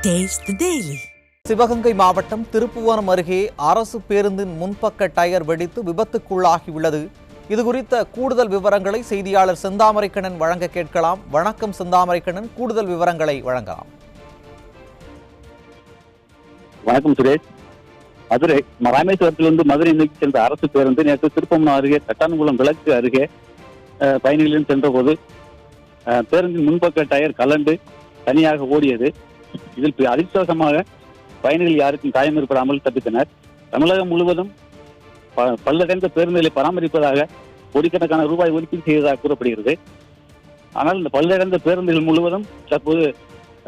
Taste the Daily. Sivaganga மாவட்டம் திருப்புவனம் அருகே அரசு பேருந்தின் முன்பக்க டயர் வெடித்து விபத்துக்குள்ளாகியுள்ளது. இதுகுறித்த கூடுதல் விவரங்களை செய்தியாளர் செந்தாமரைக்கண்ணன் வழங்க கேட்கலாம். வணக்கம் செந்தாமரைக்கண்ணன், கூடுதல் விவரங்களை வழங்கலாம். வணக்கம் சுரேஷ். மதுரை ராமேஸ்வரத்திலிருந்து மதுரை நோக்கி சென்ற அரசு பேருந்து நேற்று திருப்பமணம் அருகே தட்டான்குளம் விளக்கு அருகே பயணிகளுடன் சென்றபோது பேருந்தின் முன்பக்க டயர் கலண்டு தனியாக ஓடியது. இதில் அதிர்ஷ்டவசமாக பயணிகள் யாருக்கும் காயம் ஏற்படாமல் தப்பித்தனர். தமிழகம் முழுவதும் பல்லடைந்த பேருந்துகளை பராமரிப்பதாக கோடிக்கணக்கான ரூபாய் ஒதுக்கீடு செய்ததாக கூறப்படுகிறது. ஆனால் இந்த பல்லடைந்த பேருந்துகள் முழுவதும் தற்போது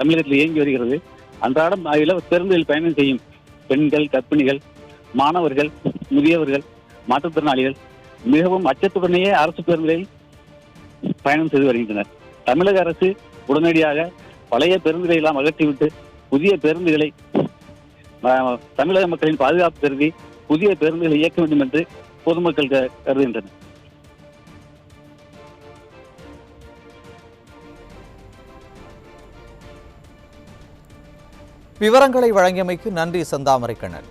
தமிழகத்தில் இயங்கி வருகிறது. அன்றாடம் பேருந்துகளில் பயணம் செய்யும் பெண்கள், கர்ப்பிணிகள், மாணவர்கள், முதியவர்கள், மாற்றுத்திறனாளிகள் மிகவும் அச்சத்துடனேயே அரசு பேருந்துகளில் பயணம் செய்து வருகின்றனர். தமிழக அரசு உடனடியாக பழைய பேருந்துகளை எல்லாம் அகற்றிவிட்டு புதிய பேருந்துகளை தமிழக மக்களின் பாதுகாப்பு கருதி புதிய பேருந்துகளை இயக்க வேண்டும் என்று பொதுமக்கள் கருதுகின்றனர். விவரங்களை வழங்கியமைக்கு நன்றி செந்தாமரைக்கண்ணன்.